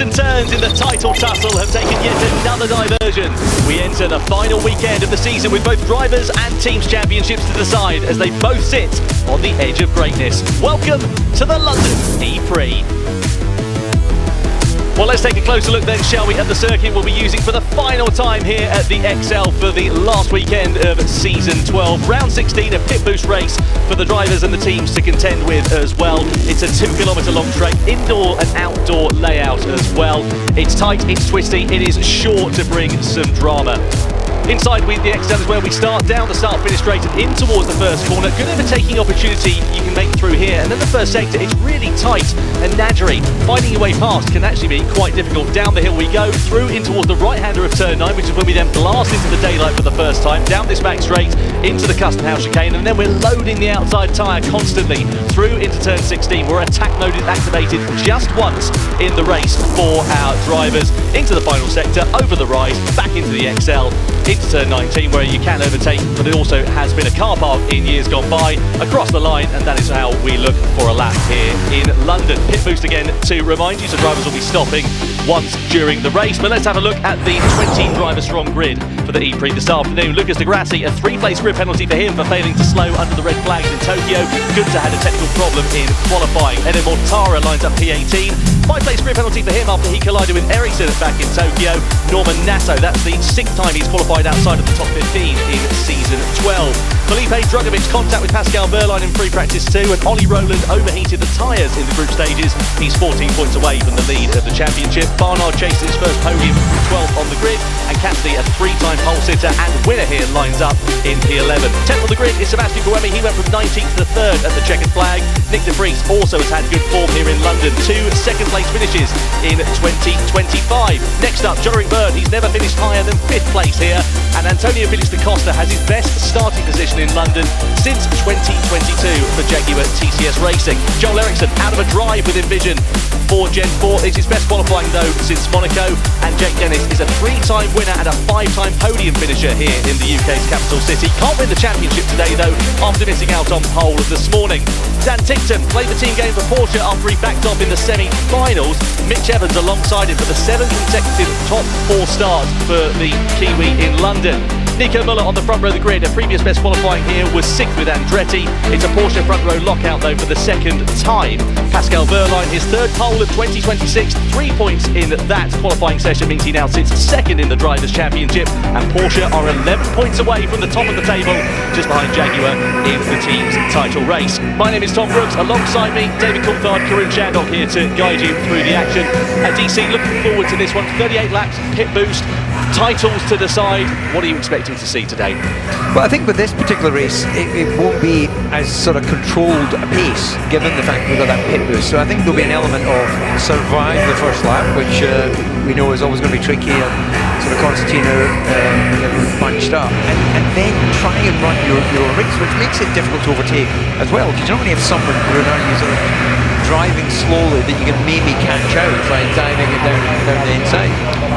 And turns in the title tussle have taken yet another diversion. We enter the final weekend of the season with both drivers and teams championships to decide as they both sit on the edge of greatness. Welcome to the London E-Prix. Well, let's take a closer look then, shall we, at the circuit we'll be using for the final time here at the XL for the last weekend of Season 12. Round 16, a pit boost race for the drivers and the teams to contend with as well. It's a 2-kilometre long straight, indoor and outdoor layout as well. It's tight, it's twisty, it is sure to bring some drama. Inside with the XL is where we start, down the start-finish straight and in towards the first corner. Good overtaking opportunity you can make through here. And then the first sector, it's really tight and nadgery. Finding your way past can actually be quite difficult. Down the hill we go, through in towards the right-hander of turn 9, which is when we then blast into the daylight for the first time. Down this back straight, into the custom house chicane, and then we're loading the outside tyre constantly through into turn 16, where attack mode is activated just once in the race for our drivers. Into the final sector, over the rise, back into the XL, into turn 19 where you can overtake, but it also has been a car park in years gone by, across the line, and that is how we look for a lap here in London. Pit boost again to remind you, so drivers will be stopping once during the race. But let's have a look at the 20 driver strong grid for the E-Prix this afternoon. Lucas de Grassi, a 3-place grid penalty for him for failing to slow under the red flags in Tokyo. Gunter had a technical problem in qualifying. Eder Mortara lines up P18. 5-place grid penalty for him after he collided with Ericsson back in Tokyo. Norman Nasso, that's the 6th time he's qualified outside of the top 15 in Season 12. Felipe Drugovic's contact with Pascal Wehrlein in free practice 2, and Ollie Rowland overheated the tyres in the group stages. He's 14 points away from the lead of the championship. Barnard chases his first podium from 12th on the grid, and Cassidy, a 3-time pole sitter and winner here, lines up in P11. 10th on the grid is Sebastian Buemi. He went from 19th to 3rd at the checkered flag. Nick de Vries also has had good form here in London. 2 second-place finishes in 2025. Next up, Jonathan Byrne. He's never finished higher than 5th place here, and Antonio Villas da Costa has his best starting position in London since 2022 for Jaguar TCS Racing. Joel Eriksson out of a drive with Envision for Gen 4. It's his best qualifying though since Monaco, and Jake Dennis is a 3-time winner and a 5-time podium finisher here in the UK's capital city. Can't win the championship today though, after missing out on pole this morning. Dan Tickton played the team game for Porsche after he backed off in the semi-finals. Mitch Evans alongside him for the 7th consecutive top 4 start for the Kiwi in London. Nico Muller on the front row of the grid. A previous best qualifying here was 6th with Andretti. It's a Porsche front row lockout though for the 2nd time. Pascal Wehrlein, his 3rd pole of 2026, 3 points in that qualifying session means he now sits 2nd in the Drivers' Championship, and Porsche are 11 points away from the top of the table, just behind Jaguar in the team's title race. My name is Tom Brooks. Alongside me, David Coulthard, Karun Chandok here to guide you through the action. DC, looking forward to this one. 38 laps, pit boost, titles to decide. What are you expecting to see today? Well, I think with this particular race, it won't be as sort of controlled a pace, given the fact we've got that pit boost. So I think there'll be an element of survive the first lap, which we know is always going to be tricky, and sort of concertina bunched up, and then try and run your race, which makes it difficult to overtake as well, because you don't really have someone who are sort of driving slowly that you can maybe catch out by diving it down the inside.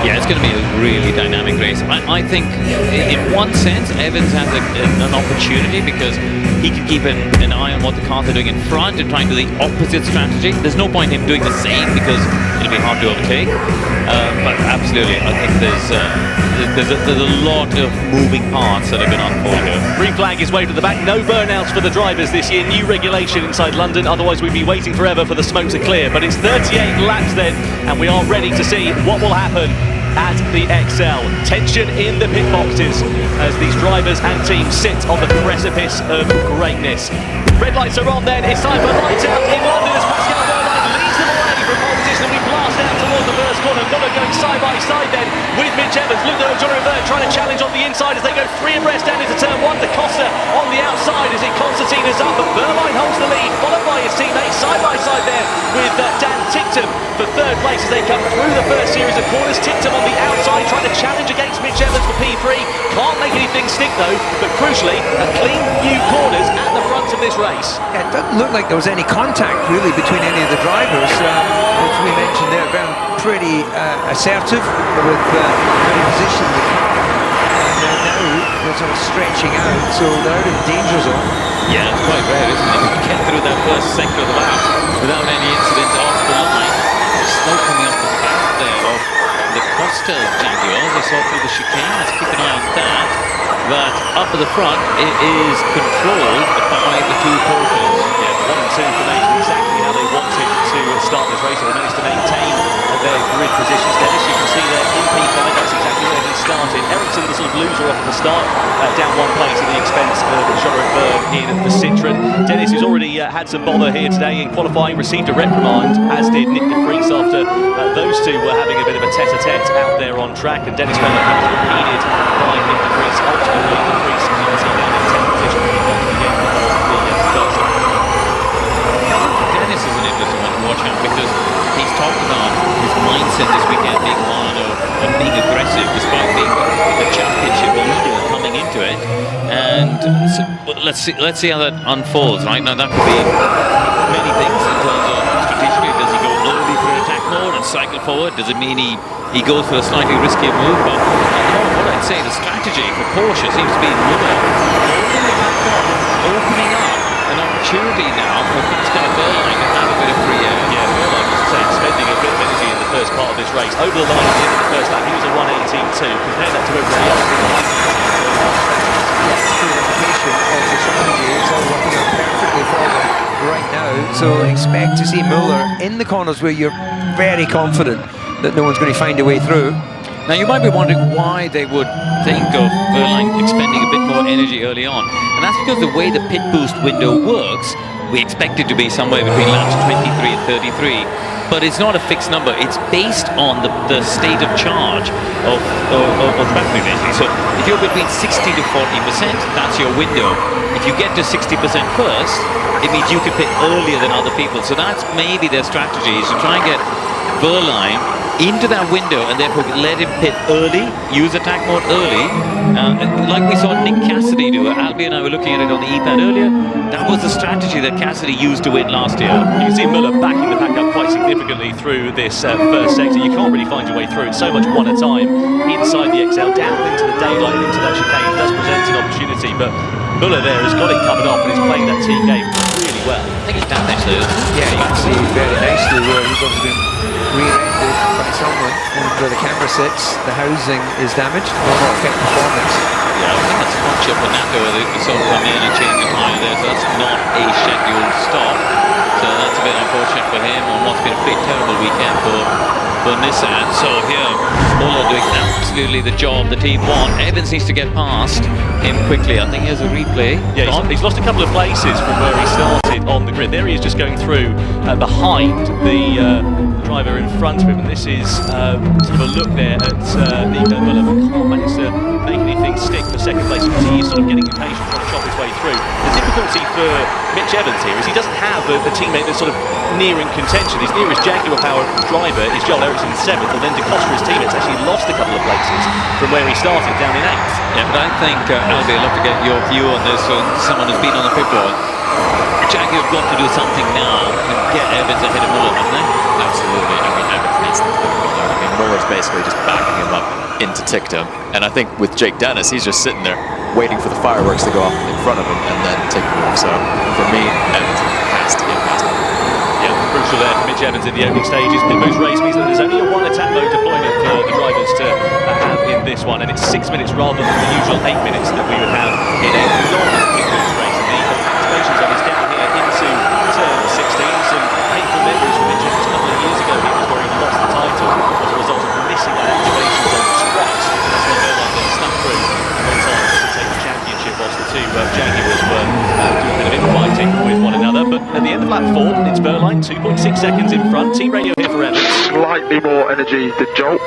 Yeah, it's going to be a really dynamic race. I think, in one sense, Evans has an opportunity because he can keep an eye on what the cars are doing in front and trying to do the opposite strategy. There's no point in him doing the same because it'll be hard to overtake. But absolutely, I think there's a lot of moving parts that are going to unfold here. Green flag is waved at the back. No burnouts for the drivers this year. New regulation inside London. Otherwise, we'd be waiting forever for the smoke to clear. But it's 38 laps then, and we are ready to see what will happen at the XL. Tension in the pit boxes as these drivers and teams sit on the precipice of greatness. Red lights are on then. It's time for lights out in London as Pascal Wehrlein leads them away from pole position. We blast out towards the first corner. Muller going side by side then with Mitch Evans. Look at John Rivert trying to challenge on the inside as they go 3 abreast down into turn 1. Da Costa on the outside as it concertinas up, but Wehrlein holds the lead, followed by his teammates side by side there with Dan Tickton for 3rd place as they come through the first series of corners. Tickton on the outside trying to challenge against Mitch Evans for P3. Can't make anything stick though, but crucially a clean few corners at the front of this race. Yeah, it doesn't look like there was any contact really between any of the drivers. As we mentioned there, very pretty assertive with how to position the car. And now they're sort of stretching out, so they're out of danger zone. Yeah, it's quite rare, isn't it? You get through that first sector of the lap without any incident off the line. Smoke coming off the back. tells Jaguars. They saw through the chicane. Let's keep an eye on that. But up at the front, it is controlled by the two Porsches. Yeah, 1 and 2 information exactly how they wanted to start this race. They managed to maintain their grid positions. Dennis, you can see there in P5, that's exactly where he started. Ericsson, the sort of loser off at the start, down 1 place at the expense of Jean-Eric Berg in the Citroën. Dennis, who's already had some bother here today in qualifying, received a reprimand, as did Nick de Vries after those two were having a bit of a tete-a-tete out there on track, and Dennis found that was repeated by Nick de Vries. Ultimately, de Vries, you can see down in 10th position, he got to the end of the first. Dennis is an interesting one to watch out because he's talked about his mindset this weekend being one of being aggressive despite being the championship leader coming into it. And so, let's see how that unfolds. Right now, that could be many things in terms of strategically. Does he go early for attack mode and cycle forward? Does it mean he goes for a slightly riskier move? But what I'd say the strategy for Porsche seems to be opening up an opportunity now for Christopher Berline to have a bit of free air. Yeah, Berline was spending a bit of energy in the first part of this race. Over the line at the end of the first lap, he was a 1:18.2. Compare that to everybody else. Yes, the indication of the strategy. It's all working out perfectly for them right now. So expect to see Muller in the corners where you're very confident that no one's going to find a way through. Now you might be wondering why they would think of Verline expending a bit more energy early on, and that's because the way the pit boost window works, we expect it to be somewhere between laps 23 and 33, but it's not a fixed number. It's based on the state of charge of the battery basically. So if you're between 60 to 40%, that's your window. If you get to 60% first, it means you can pit earlier than other people. So that's maybe their strategy, is to try and get Verline into that window and therefore let him pit early, use attack mode early, like we saw Nick Cassidy do. Albie and I were looking at it on the E-Pad earlier. That was the strategy that Cassidy used to win last year. You can see Muller backing the pack up quite significantly through this first sector. You can't really find your way through. It's so much one at a time inside the XL, down into the daylight, into that chicane. It does present an opportunity, but Muller there has got it covered off and is playing that team game really well. I think it's down there too. Yeah, you can see very nicely where he's obviously been rear-ended by someone, and where the camera sits, the housing is damaged. Will not affect performance. Yeah, I think that's Concha Panato. They saw him come in and change the tyre there, so that's not a scheduled stop. So that's a bit unfortunate for him on what's been a pretty terrible weekend for Nissan. So here, Muller doing absolutely the job the team want. Evans needs to get past him quickly. I think here's a replay. Yeah, he's lost a couple of places from where he started on the grid. There he is, just going through behind the driver in front of him, and this is sort of a look there at Nico Muller, but can't manage to make anything stick for second place because he is sort of getting impatient, trying to chop his way through. The difficulty for Mitch Evans here is he doesn't have a teammate that's sort of nearing contention. His nearest Jaguar Power driver is Joel Eriksson in 7th, and then De Costa, his teammate's actually lost a couple of places from where he started, down in 8th. Yeah, but I think, Albie, I'd love to get your view on this from someone who's been on the pit board. Jaguar have got to do something now and get Evans ahead of Muller, haven't they? Absolutely. I mean, Evans needs to put him there. I mean, Muller's basically just backing him up into Tictum. And I think with Jake Dennis, he's just sitting there waiting for the fireworks to go off in front of him and then take the move. So for me, Evans has to get past him. Yeah, crucial there for Mitch Evans in the opening stages. Pit boost race means that there's only a 1 attack mode deployment for the drivers to have in this one, and it's 6 minutes rather than the usual 8 minutes that we would have in a non-pit boost race. And the activation zone is down here into turn 16. Some painful memories from Mitch Evans a couple of years ago. He was where he lost the title as a result of missing that activation zone twice. That's when Berline then snuck through and went on to take the championship whilst the two Jaguars were doing a bit of infighting with one another. But at the end of lap 4, it's Berline, 2.6 seconds in front. Team radio here for Evans. Slightly more energy than Joel.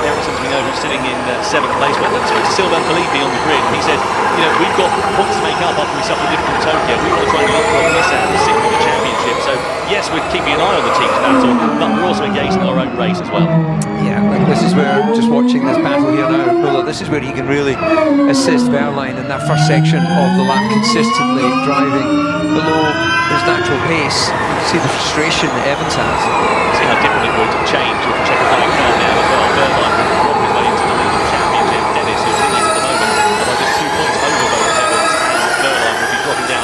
Ericsson's, we know, who's sitting in 7th place. Well, let's talk to Sylvain Philippi on the grid. He said, you know, we've got points to make up after we suffered difficult Tokyo. We want to try and leapfrog this out and sit for the championship. So, yes, we're keeping an eye on the team's battle, but we're also engaged in our own race as well. Yeah, like this is where, just watching this battle here now, Muller, this is where he can really assist Verline in that first section of the lap, consistently driving below his natural pace. You can see the frustration that Evans has. See how different it would change if we check the back car now as well. Berline would drop his way into the lead of the championship. Dennis, who leads at the moment, by just 2 points over both Evans and Berline, will be dropping down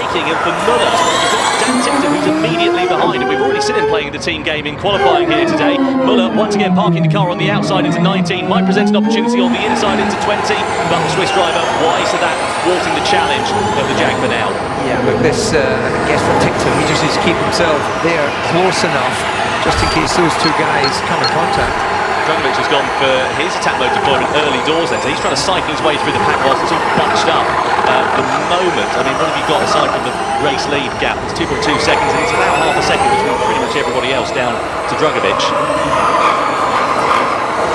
braking, and for Muller, you've got Dan Tipton, who's immediately behind, and we've already seen him playing the team game in qualifying here today. Muller, once again, parking the car on the outside into 19, might present an opportunity on the inside into 20, but the Swiss driver, wise to that, thwarting the challenge of the Jag for now. Yeah, but this, I guess for Tipton, he just needs to keep himself there close enough, just in case those two guys come in contact. Dragovic has gone for his attack mode deployment early doors then, so he's trying to cycle his way through the pack whilst it's all bunched up. The moment, I mean, what have you got aside from the race lead gap? It's 2.2 seconds, and it's about half a second between pretty much everybody else down to Dragovic.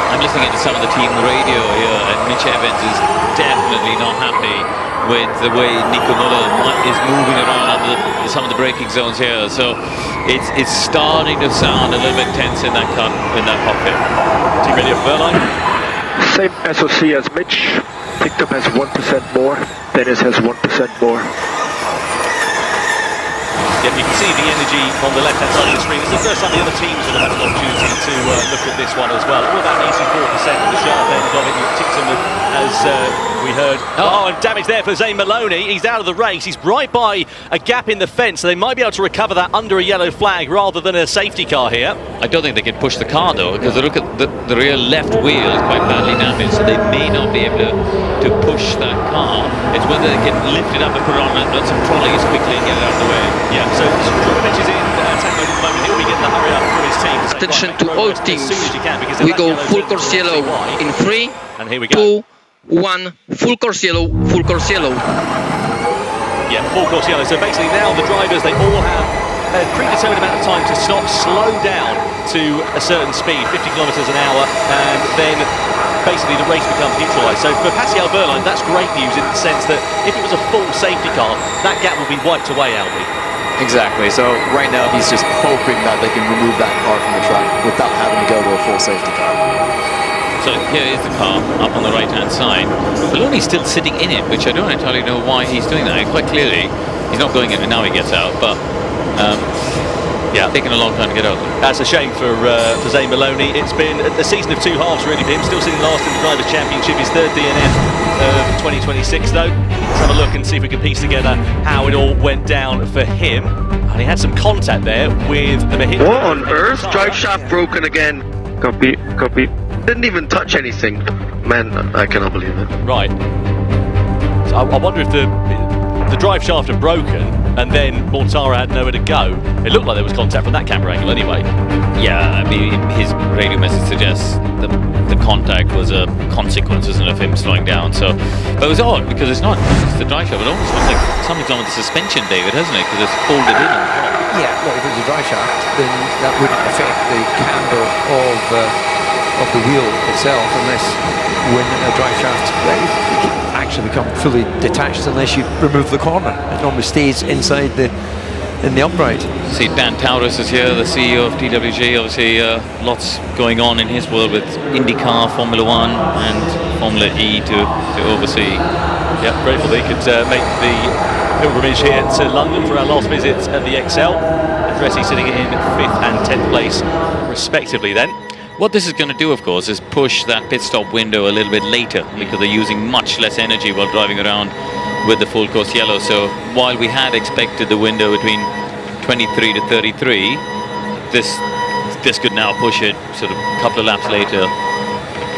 I'm listening to some of the team radio here, and Mitch Evans is definitely not happy with the way Nico Muller is moving around under some of the braking zones here. So it's starting to sound a little bit tense in that cockpit. Team ready for Berline? Same SOC as Mitch. Tictum has 1% more. Dennis has 1% more. Yeah, you can see the energy on the left-hand side of the screen. It's the first time the other teams will have had an opportunity to look at this one as well. All about 84% at the sharp end of it. Tictum, as we heard. Oh, and damage there for Zane Maloney. He's out of the race. He's right by a gap in the fence, so they might be able to recover that under a yellow flag rather than a safety car here. I don't think they can push the car though, because look at the rear left wheel is quite badly damaged, so they may not be able to push that car. It's whether they can lift it up and put it on some trolleys quickly and get it out of the way. Yeah, so Dragovic is in attack mode at the moment. He'll be getting the hurry up for his team. Attention to all teams. We go full course yellow in 3, and here we go. 2, 1, full course yellow, full course yellow. Yeah, full course yellow. So basically now the drivers, they all have a predetermined amount of time to stop, slow down to a certain speed, 50 kilometers an hour, and then basically the race becomes neutralised. So for Pascal Wehrlein, that's great news in the sense that if it was a full safety car, that gap will be wiped away, Albie. Exactly. So right now he's just hoping that they can remove that car from the track without having to go to a full safety car. So here is the car up on the right-hand side. Maloney's still sitting in it, which I don't entirely know why he's doing that. Quite clearly, he's not going in, and now he gets out. But yeah, taking a long time to get out. That's a shame for Zane Maloney. It's been a season of two halves really for him. Still sitting last in the Drivers' Championship. His third DNF of 2026 though. Let's have a look and see if we can piece together how it all went down for him. And he had some contact there with the Mahindra. What on earth? Drive shaft broken again. Copy, copy. Didn't even touch anything. Man, I cannot believe it. Right. So I wonder if the drive shaft had broken and then Mortara had nowhere to go. It looked like there was contact from that camera angle anyway. Yeah, I mean, his radio message suggests the contact was a consequence, isn't it, of him slowing down. So, but it was odd because it's the drive shaft. It almost looks like something's on with the suspension, David, hasn't it? Because it's folded in on the top. Yeah, well, if it was a drive shaft, then that wouldn't affect the camber of the wheel itself, unless when a drive shaft actually become fully detached unless you remove the corner. It normally stays inside in the upright. See, Dan Taurus is here, the CEO of TWG. Obviously, lots going on in his world with IndyCar, Formula One, and Formula E to oversee. Yeah, grateful they could make the pilgrimage here to London for our last visit at the XL. Andretti sitting in 5th and 10th place, respectively. Then. What this is going to do, of course, is push that pit stop window a little bit later because they're using much less energy while driving around with the full course yellow. So while we had expected the window between 23 to 33, this could now push it sort of a couple of laps later.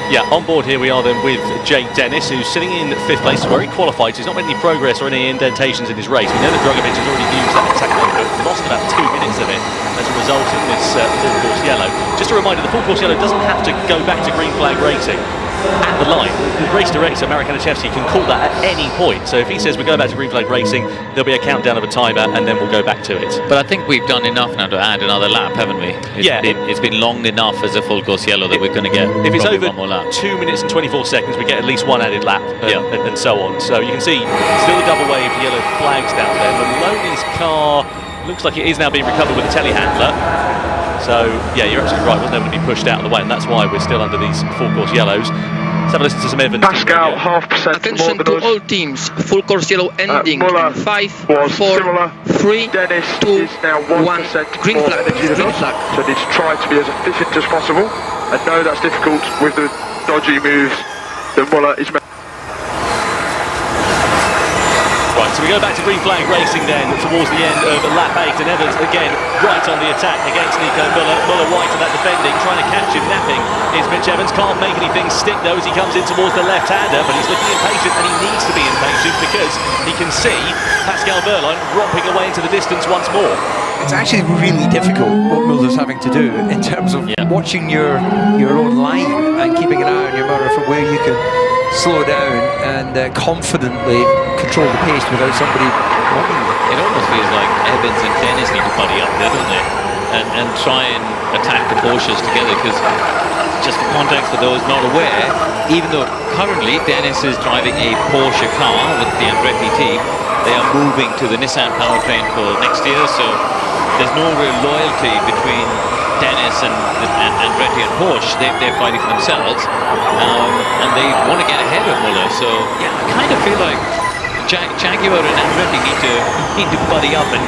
Yeah, on board here we are then with Jake Dennis, who's sitting in 5th place, where he qualified. So he's not made any progress or any indentations in his race. We know that Dragovic has already used that attack mode, but lost about 2 minutes of it as a result of this full course yellow. Just a reminder, the full course yellow doesn't have to go back to green flag racing at the line. The race director, Marek Aniszewski, can call that at any point. So if he says we're going back to green flag racing, there'll be a countdown of a timer and then we'll go back to it. But I think we've done enough now to add another lap, haven't we? It's been long enough as a full course yellow that we're going to get if it's over one more lap. 2 minutes and 24 seconds, we get at least one added lap and so on. So you can see still a double wave yellow flags down there. Maloney's car looks like it is now being recovered with a telehandler. So yeah, you're absolutely right, wasn't able to be pushed out of the way, and that's why we're still under these full course yellows. Let's have a listen to some Evans. Pascal, 0.5% Attention more to than all teams. Full course yellow ending in 5, 4, 3, Dennis 2, is now 1% 1. Green more flag. energy than Green us. flag. So need to try to be as efficient as possible. And know that's difficult with the dodgy moves that Muller is making. Right, so we go back to green flag racing then towards the end of lap 8, and Evans again right on the attack against Nico Muller. Muller wide to that defending, trying to catch him napping is Mitch Evans. Can't make anything stick though as he comes in towards the left-hander, but he's looking impatient, and he needs to be impatient because he can see Pascal Wehrlein romping away into the distance once more. It's actually really difficult what Muller's having to do in terms of watching your own line and keeping an eye on your mirror for where you can slow down and confidently control the pace without somebody running. It almost feels like Evans and Dennis need to buddy up there, don't they? And try and attack the Porsches together, because just for context for those not aware, even though currently Dennis is driving a Porsche car with the Andretti team, they are moving to the Nissan powertrain for next year, so there's no real loyalty between Dennis and Andretti and Porsche. They're fighting for themselves, and they want to get ahead of Muller. So yeah, I kind of feel like Jaguar and Andretti need to buddy up and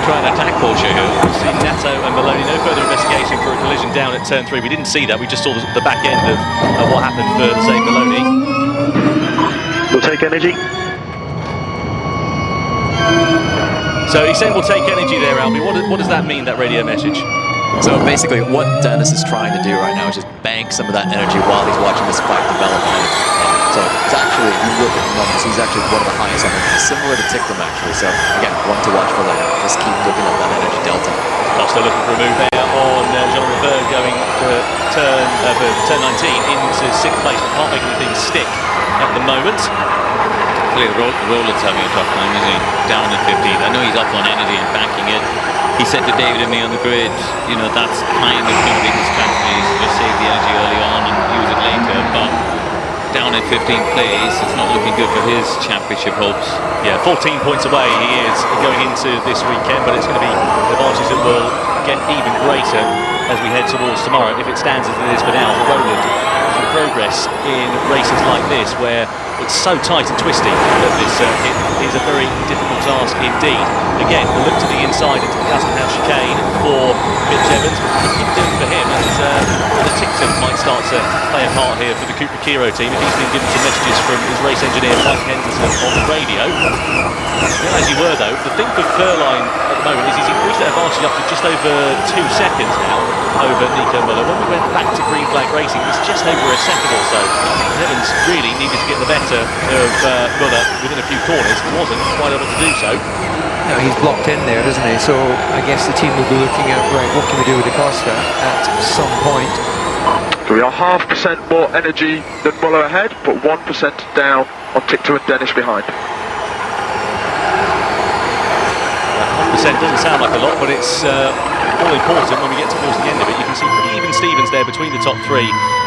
try and attack Porsche here. We've seen Nato and Maloney. No further investigation for a collision down at turn 3. We didn't see that. We just saw the back end of what happened for, say, Maloney. We'll take energy. So he's saying we'll take energy there, Albie. What does that mean, that radio message? So basically what Dennis is trying to do right now is just bank some of that energy while he's watching this fight develop. So it's actually, if you look at the numbers, he's actually one of the highest on it, similar to Tictum actually. So again, one to watch for later. Just keep looking at that energy delta. Costa looking for a move there on Jean Revert, going for turn 19 into 6th place. Can't make anything stick at the moment. Rowland's having a tough time, isn't he? Down at 15. I know he's up on energy and banking it. He said to David and me on the grid, you know, that's kind of going to be his strategy, is to just save the energy early on and use it later. But down at 15th place, it's not looking good for his championship hopes. Yeah, 14 points away he is going into this weekend, but it's going to be an advantage that will get even greater as we head towards tomorrow, if it stands as it is for now. For Rowland, the progress in races like this, where it's so tight and twisty that this circuit is a very difficult task indeed. Again, a look to the inside into the Custom House chicane for Mitch Evans. What can he keep doing for him? And the Tictum might start to play a part here for the Cooper Kiro team, if he's been given some messages from his race engineer Mike Henderson on the radio. As you were though, the thing for Wehrlein at the moment is he's increased that advantage up to just over 2 seconds now over Nico Muller. When we went back to green flag racing, it was just over a second or so. Evans really needed to get the better of Muller within a few corners. He wasn't quite able to do so. No, he's blocked in there, isn't he? So I guess the team will be looking at, right, what can we do with the Costa at some point? So we are 0.5% more energy than Muller ahead, but 1% down on Tictum and Dennis behind. 0.5% doesn't sound like a lot, but it's all important when we get towards the end of it. You can see pretty even Stevens there between the top 3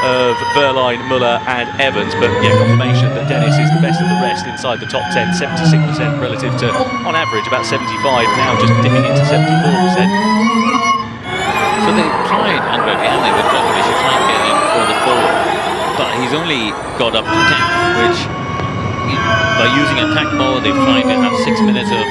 of Wehrlein, Muller and Evans, but yeah, confirmation that Dennis is the best of the rest inside the top 10, 76% relative to, on average, about 75, now just dipping into 74%. So they tried, Andretti, and they with Djokovic, to try and get in for the 4, but he's only got up to 10, which, by using attack mode, they've tried to have 6 minutes of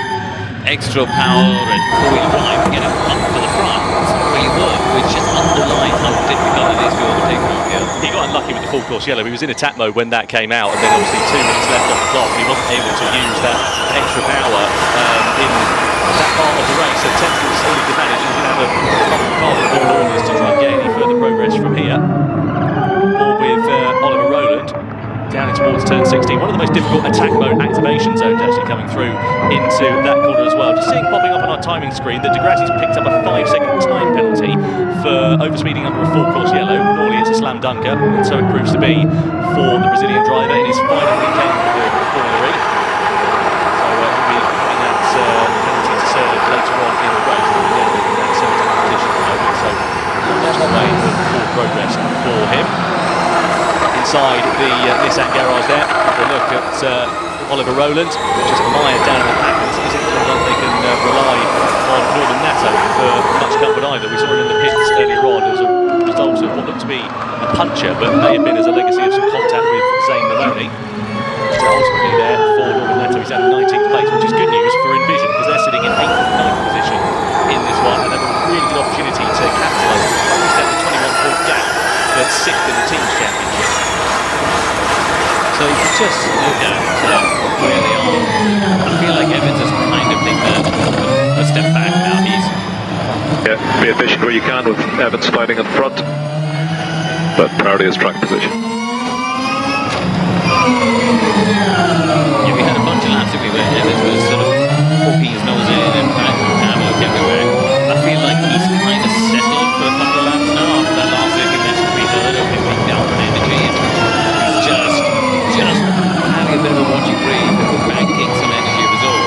extra power and 4-wheel drive to get him up to the front. It's not really worked, which just underlines how difficult it is to overtake him out here. He got unlucky with the full course yellow. He was in attack mode when that came out, and then obviously 2 minutes left on the clock. He wasn't able to use that extra power in that part of the race, so technically was still to manage. He's going to have a couple of ball orders to try and get any further progress from here. Ball with Oliver Rowland down towards turn 16. One of the most difficult attack mode activation zones actually coming through into that corner as well. Just seeing popping up on our timing screen that Degrassi's picked up a 5-second time penalty for overspeeding under a full course yellow. Normally it's a slam dunker, and so it proves to be for the Brazilian driver in his final weekend for the Formula E. So he'll be having that penalty to serve later on in the race. Again, in that 17th position at the moment, so not much the way of full progress for him. Inside the Nissan garage there, have a look at Oliver Rowland, just mired down in the pack, and it doesn't look like they can rely on Northern Nato for much comfort either. We saw him in the pits earlier on as a result of what looked to be a puncture, but may have been as a legacy of some contact with Zane Maloney. So ultimately there for Northern Nato, he's out of 19th place, which is good news for Envision, because they're sitting in 8th and 9th position in this one, and have a really good opportunity to capitalise and close down the 21-point gap that's 6th in the team's championship. So you can just look at where they are. I feel like Evans efficient where you can with Evans sliding in front, but priority is track position. Yeah, we had a bunch of laps, didn't we, where Evans was sort of poking his nose in and trying to have a look everywhere. I feel like he's kind of settled for a couple of laps now after that last little message we heard of him being down on energy. And he's just having a bit of a watching brief and banking some energy of his own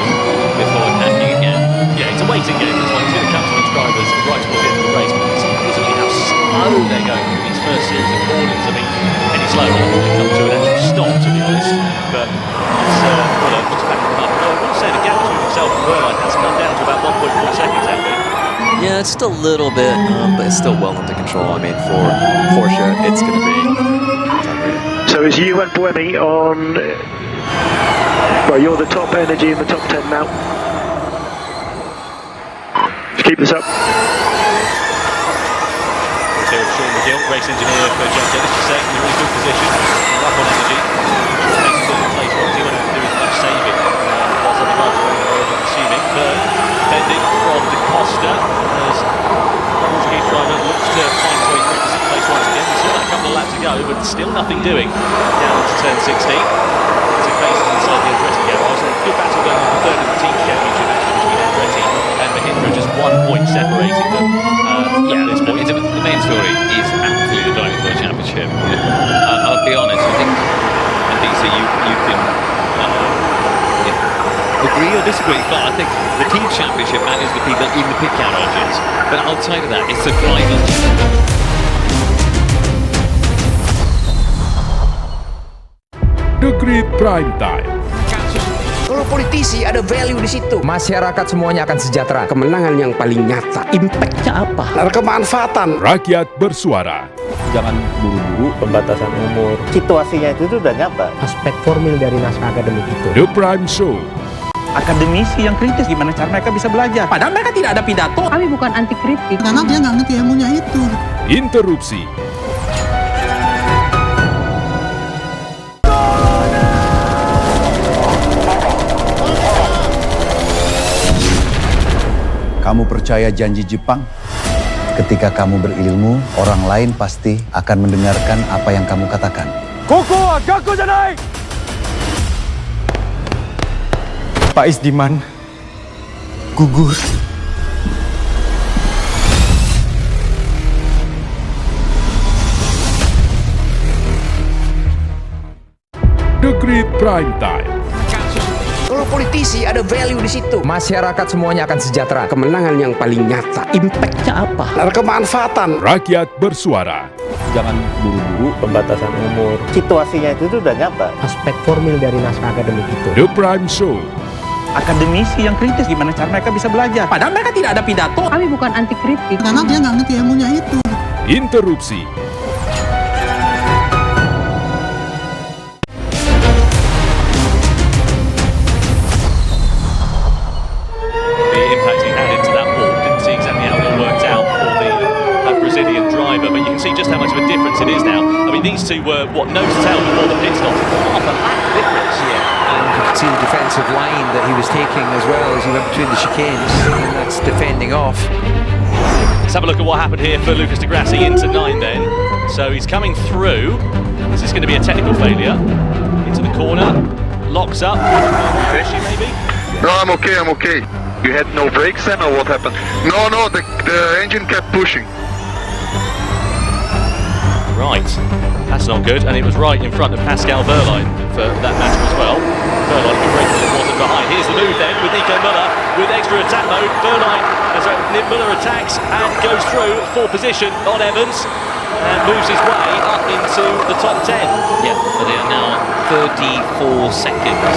before attacking again. Yeah, it's a waiting game. That's why he's going to come to his drivers right towards the end of the race. But it's amazing how slow they're going through these first series of corners. I mean, any slower, I think they come to an actual stop, to be honest. But it's just backing them up. I will say the gap between himself and Wehrlein has come down to about 1.4 seconds, actually. Yeah, it's just a little bit, but it's still well under control. I mean, for Porsche, it's going to be... So it's you and Buemi on... Well, you're the top energy in the top 10 now. Just keep this up. So Sean McGill, race engineer for Jack Dennis, just saying in a really good position. They're up on energy. Takes a bit of place once he won't have to do as much saving. Whilst other drivers are assuming. Third, defending from De Costa as the Portuguese driver looks to find his way through to sixth place once again. We still got a couple of laps to go, but still nothing doing down to turn 16. It's a face inside the Andretti garage. A good battle going on the third in the team championship actually between Andretti and Mahindra, just 1 point separating them. The main story is absolutely the Drivers' World Championship. I'll be honest, I think, and DC, you can agree or disagree, but I think the team championship matters the people in the pit garages. But outside of that, it's the drivers. The Grid Prime Time. Kalau politisi ada value di situ. Masyarakat semuanya akan sejahtera. Kemenangan yang paling nyata. Impact-nya apa? Kemanfaatan. Rakyat bersuara. Jangan buru-buru, pembatasan umur. Situasinya itu sudah nyata. Aspek formil dari naskah akademik itu. The Prime Show. Akademisi yang kritis, gimana cara mereka bisa belajar? Padahal mereka tidak ada pidato. Kami bukan anti kritik. Karena dia nggak ngerti ilmunya itu. Interupsi. Kamu percaya janji Jepang? Ketika kamu berilmu, orang lain pasti akan mendengarkan apa yang kamu katakan. Koko, Gaku janai! Pak Isdiman gugur. The Grid Prime Time. Kalau politisi ada value di situ. Masyarakat semuanya akan sejahtera. Kemenangan yang paling nyata. Impact-nya apa? Kemanfaatan. Rakyat bersuara. Jangan buru-buru, pembatasan umur. Situasinya itu sudah nyata. Aspek formil dari naskah akademik itu. The Prime Show. Akademisi yang kritis, gimana cara mereka bisa belajar? Padahal mereka tidak ada pidato. Kami bukan anti kritik. Karena dia nggak ngerti ilmunya itu. Interupsi. But you can see just how much of a difference it is now. I mean, these two were, nose to tail before the pit stop. Half a lap difference. Yeah, and you can see the defensive line that he was taking as well as he went between the chicanes, and that's defending off. Let's have a look at what happened here for Lucas Di Grassi into 9 then. So he's coming through. This is going to be a technical failure. Into the corner, locks up. Issue maybe? No, I'm okay. You had no brakes then, or what happened? No, the engine kept pushing. Right, that's not good, and it was right in front of Pascal Wehrlein for that matter as well. Wehrlein could break it wasn't behind. Here's the move then with Nico Müller with extra attack mode. Wehrlein, Müller attacks and goes through for position on Evans and moves his way up into the top 10. Yeah, but they are now 34 seconds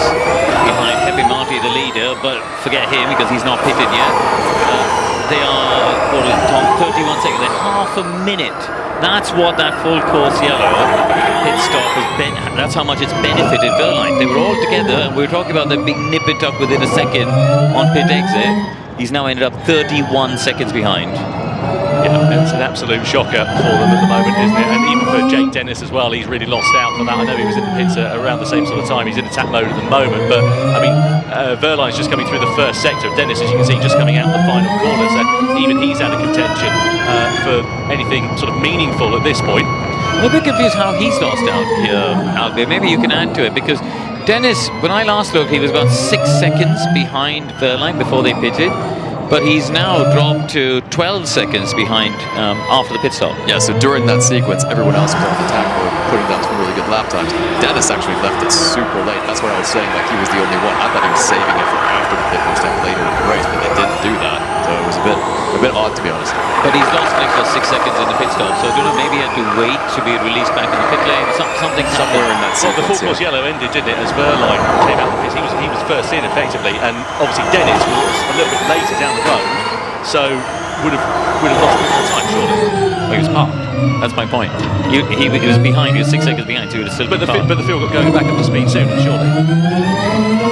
behind Pepe Marti, the leader, but forget him because he's not pitted yet. They are, what is it, Tom, 31 seconds, they're half a minute. That's what that full course yellow pit stop has been. That's how much it's benefited Wehrlein. They were all together, and we were talking about them being nip it up within a second on pit exit. He's now ended up 31 seconds behind. Yeah, it's an absolute shocker for them at the moment, isn't it? And even for Jake Dennis as well, he's really lost out for that. I know he was in the pits around the same sort of time. He's in attack mode at the moment, but I mean, Verline's just coming through the first sector. Dennis, as you can see, just coming out the final corner, so even he's out of contention for anything sort of meaningful at this point. I'm a bit confused how he's lost out there. Maybe you can add to it, because Dennis, when I last looked, he was about 6 seconds behind Verline before they pitted. But he's now dropped to 12 seconds behind after the pit stop. Yeah, so during that sequence, everyone else was on the attack mode, putting down some really good lap times. Dennis actually left it super late. That's what I was saying, like he was the only one. I thought he was saving it for after the pit boost and later in the race, but they didn't do that. So it was a bit odd, to be honest. But he's lost an extra 6 seconds in the pit stop, so I don't know, maybe he had to wait to be released back in the pit lane. Something somewhere in that sequence. Well, the full course yellow ended, didn't it, as Verline came out of the pits. He was first in, effectively, and obviously Dennis was a little bit later down the road. So would have lost a bit more time, surely. Well, he was parked. That's my point. He was behind. He was 6 seconds behind, so he would have still been parked. But the field got going back up to speed soon, surely.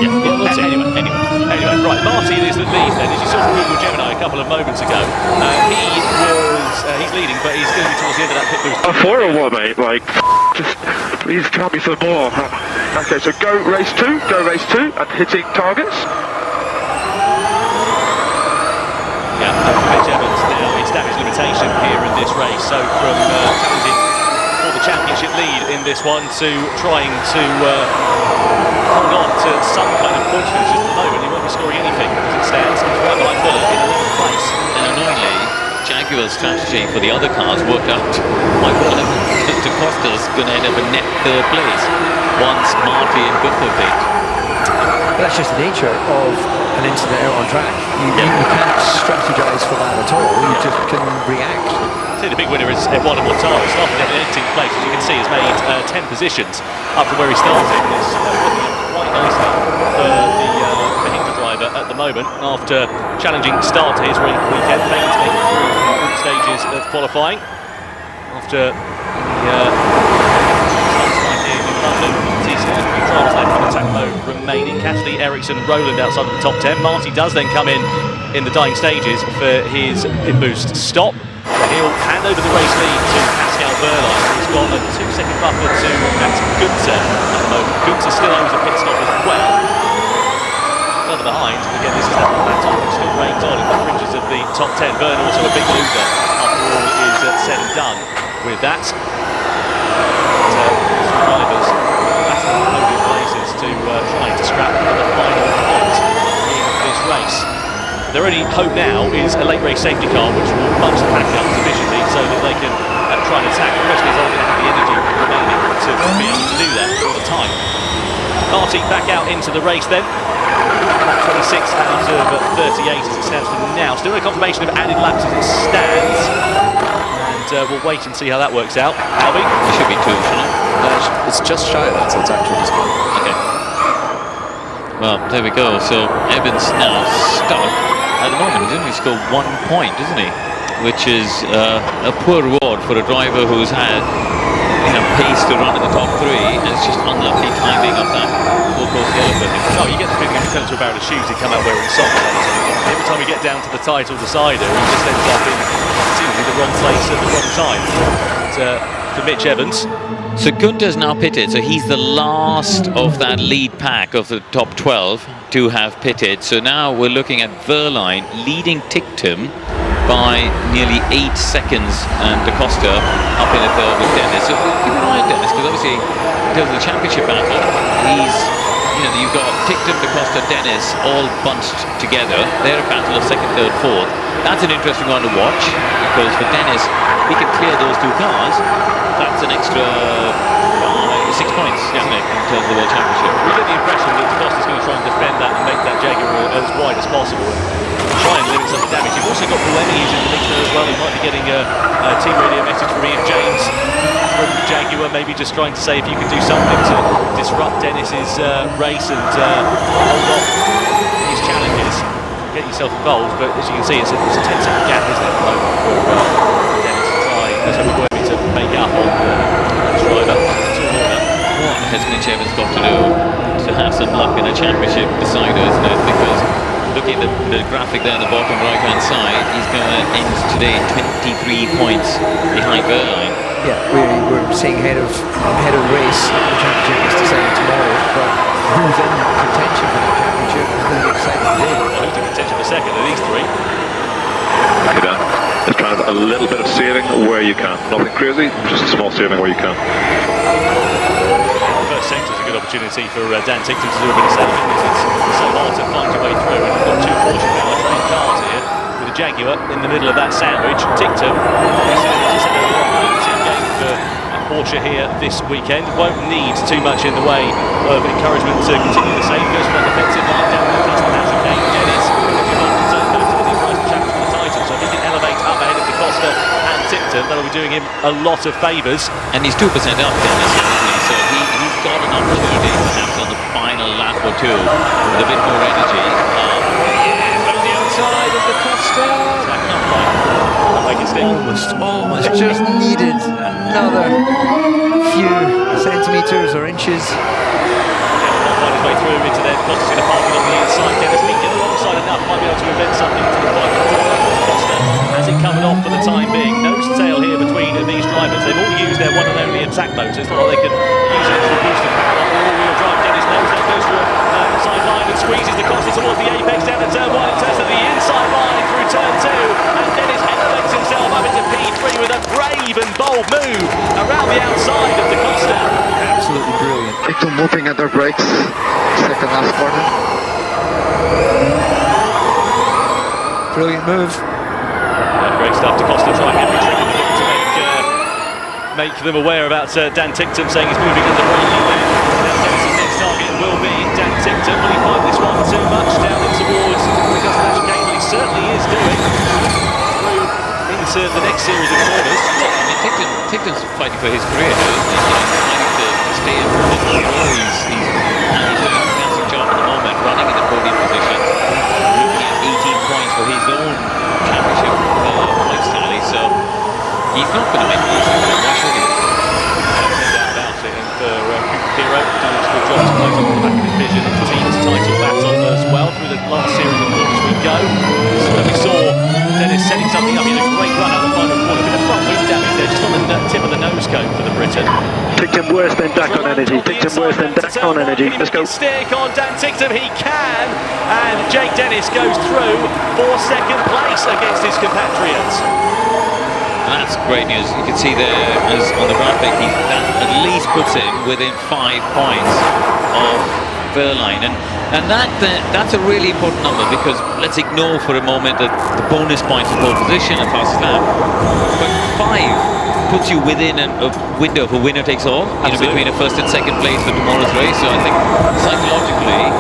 Yeah. Well, we'll see. Anyway, right. Martin is the lead then, as you saw from Google Gemini a couple of moments ago. He's leading, but he's going to be towards the end of that pit boost. A 4 or what, mate? Like, just please tell me some more. Okay, so go race 2, and hitting targets. Yeah, Mitch Evans now in damage limitation here in this race. So from challenging for the championship lead in this one to trying to hold on to some kind of point finish at the moment, he won't be scoring anything as it stands. He's right behind Fuller in 11th place. And annoyingly, Jaguar's strategy for the other cars worked out quite well. De Costa's going to end up in net 3rd place once Marty and Gunther picked. But that's just the nature of an incident out on track. You can't strategise for that at all. You just can react. See, the big winner is Eduardo Mortaro, starting in 18th place, as you can see, has made 10 positions up from where he started. It's looking quite nicely for the Hinter driver at the moment, after challenging start to his weekend, failing to make it through the group stages of qualifying. After the in London, drivers left in attack mode remaining. Cassidy, Ericsson, Rowland outside of the top 10. Marty does then come in the dying stages for his pit boost stop. He'll hand over the race lead to Pascal Verline, who's got a 2-second buffer to Max Gunther at the moment. Gunther still owes a pit stop as well. Further behind, again, this is that battle which still reigns on in the fringes of the top 10. Verline also a big loser after all is said and done with that. Drivers battling the podium places to try to scrap for the final point in this race. Their only hope now is a late race safety car which will bunch the pack up sufficiently so that they can try and attack. The question is, are they going to have the energy remaining to be able to do that all the time? Marty back out into the race then. 26 out of 38 as it stands for now. Still no confirmation of added laps as it stands. And we'll wait and see how that works out. Albi? It should be 2, shouldn't it? It's just shy of that, so it's actually just 1. Okay. Well, there we go. So Evans now stuck. At the moment, he's only scored 1 point, isn't he? Which is a poor reward for a driver who's had pace to run in the top 3, and it's just unlucky timing of that full course yellow for him. Oh, you get the feeling if he turns to a barrel of shoes, he'd come out wearing socks. Every time we get down to the title decider, he just ends up in seemingly the wrong place at the wrong time. But, for Mitch Evans. So Gunther's now pitted, so he's the last of that lead pack of the top 12 to have pitted. So now we're looking at Verline leading Tictum by nearly 8 seconds, and De Costa up in the 3rd with Dennis. So keep an eye on Dennis, because obviously in terms of the championship battle, he's, you've got Tictum, De Costa, Dennis all bunched together. They're a battle of 2nd, 3rd, 4th. That's an interesting one to watch, because for Dennis, he can clear those 2 cars. That's an extra 6 points, isn't it, in terms of the World Championship? We get the impression that De Costa's going to try and defend that and make that Jaguar as wide as possible and try and limit some damage. You've also got Buemi who's in the mix there as well. He might be getting a team radio message from Ian James from Jaguar, maybe just trying to say if you could do something to disrupt Dennis's race and hold off his challenges, get yourself involved. But as you can see, it's a 10-second gap, isn't it, at the moment for Dennis to try to make up on the driver. What has Mitch Evans got to do to have some luck in a championship decider, isn't it? Because looking at the graphic there on the bottom right-hand side, he's going to end today 23 points behind Wehrlein. Yeah, we're seeing head of the race. The championship is decided tomorrow, but who's in contention for that championship is going to be decided today. Well, who's in contention for second of these three? Okay, Dan. Just trying a little bit of steering where you can. Nothing crazy, just a small steering where you can. First sector is a good opportunity for Dan Tickton to do a bit of saving. It's so hard to find your way through, and you've got two Porsche powertrain cars here with a Jaguar in the middle of that sandwich. Tickton, for Porsche here this weekend, won't need too much in the way of encouragement to continue the same. Goes for that defensive line down the class, that's okay. Dennis, so if he can elevate up ahead of Da Costa and Tickton, that'll be doing him a lot of favours. And he's 2% up, Dennis, so he's got an opportunity perhaps on the final lap or two with a bit more energy. From the outside of Da Costa. Almost just needed another few centimetres or inches. Find his way through into there. Costa's going to park it on the inside. Dennis didn't get alongside enough. Might be able to invent something to the final. Costa has it covered off for the time being. Nose to tail here between these drivers. They've all used their one and only attack motors. It's not like they can use it for a boost of power. All-wheel drive. Dennis knows that goes for a side line and squeezes the Costa towards the apex down to turn 1 and turns to the inside line through turn 2. And Dennis elevates himself up into P3 with a brave and bold move around the outside of Da Costa. Absolutely brilliant. Tickton moving at their brakes, second last corner. Brilliant move. Great stuff. Da Costa trying every trick in the book to make them aware about Dan Tickton, saying he's moving under braking there. Now Dennis's next target will be Dan Tickton. Will he find this one too much down in towards the Costa chicane? Well, he certainly is doing. Into the next series of corners. I mean, Tickton's fighting for his career, isn't he? He's fighting to stay in the role. He's doing a fantastic job at the moment, running in the podium position, looking at 18 points for his own championship points tally, so he's not going to make these things why should he? No doubt about it, and for Hero doing a good job to close up the back of his vision in the team's title battle as well through the last series of corners we go. So we saw Dennis setting something up. He had a great run out of the final corner. A bit of front wing damage there, just on the tip of the nose cone for the Briton. Tickton worse than Dak on energy. Tickton worse than Dak on energy. Let's go. Stick on Dan Tickton, he can, and Jake Dennis goes through for second place against his compatriots. And that's great news. You can see there, as on the graphic, that at least puts him within 5 points of Wehrlein, and that's a really important number, because let's ignore for a moment the bonus points for pole position and fastest lap, but 5 puts you within a window for winner takes all, between a first and second place for tomorrow's race. So I think psychologically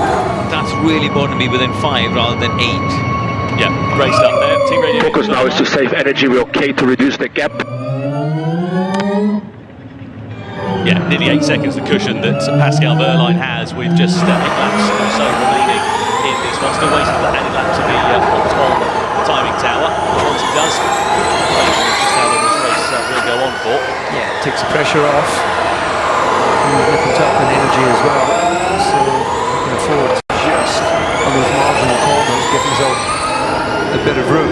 that's really important to be within 5 rather than 8. Yeah, great stuff there. Team radio. Focus now is to save energy. We're okay to reduce the gap. Yeah, nearly 8 seconds the cushion that Pascal Wehrlein has with just 8 laps or so remaining in this one. Still waiting for that added lap to be hooked on the timing tower. Once it does, just how long this race will go on for. Yeah, it takes the pressure off. He's looking to up in energy as well, so he can afford to just on those marginal corners give himself a bit of room.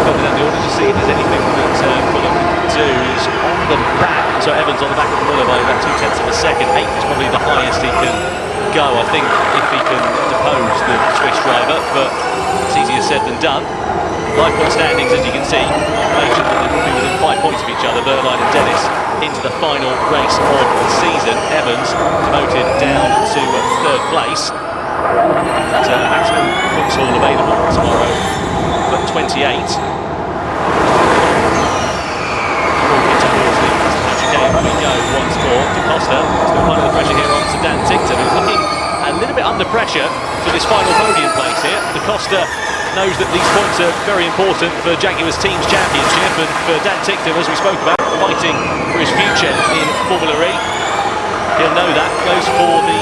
But then the order to see if there's anything that Muller can do is on the back. So Evans on the back of Muller by about 0.2 of a second. 8th is probably the highest he can go, I think, if he can depose the Swiss driver, but it's easier said than done. Live point standings, as you can see, confirmation that they will be within 5 points of each other. Wehrlein and Dennis into the final race of the season. Evans demoted down to 3rd place. So the maximum points all available tomorrow, but 28. We go once more. Da Costa still under the pressure here on to Dan Tickton, who's looking a little bit under pressure for this final podium place here. Da Costa knows that these points are very important for Jaguar's team's championship, and for Dan Tickton, as we spoke about, fighting for his future in Formula E. He'll know that. Goes for the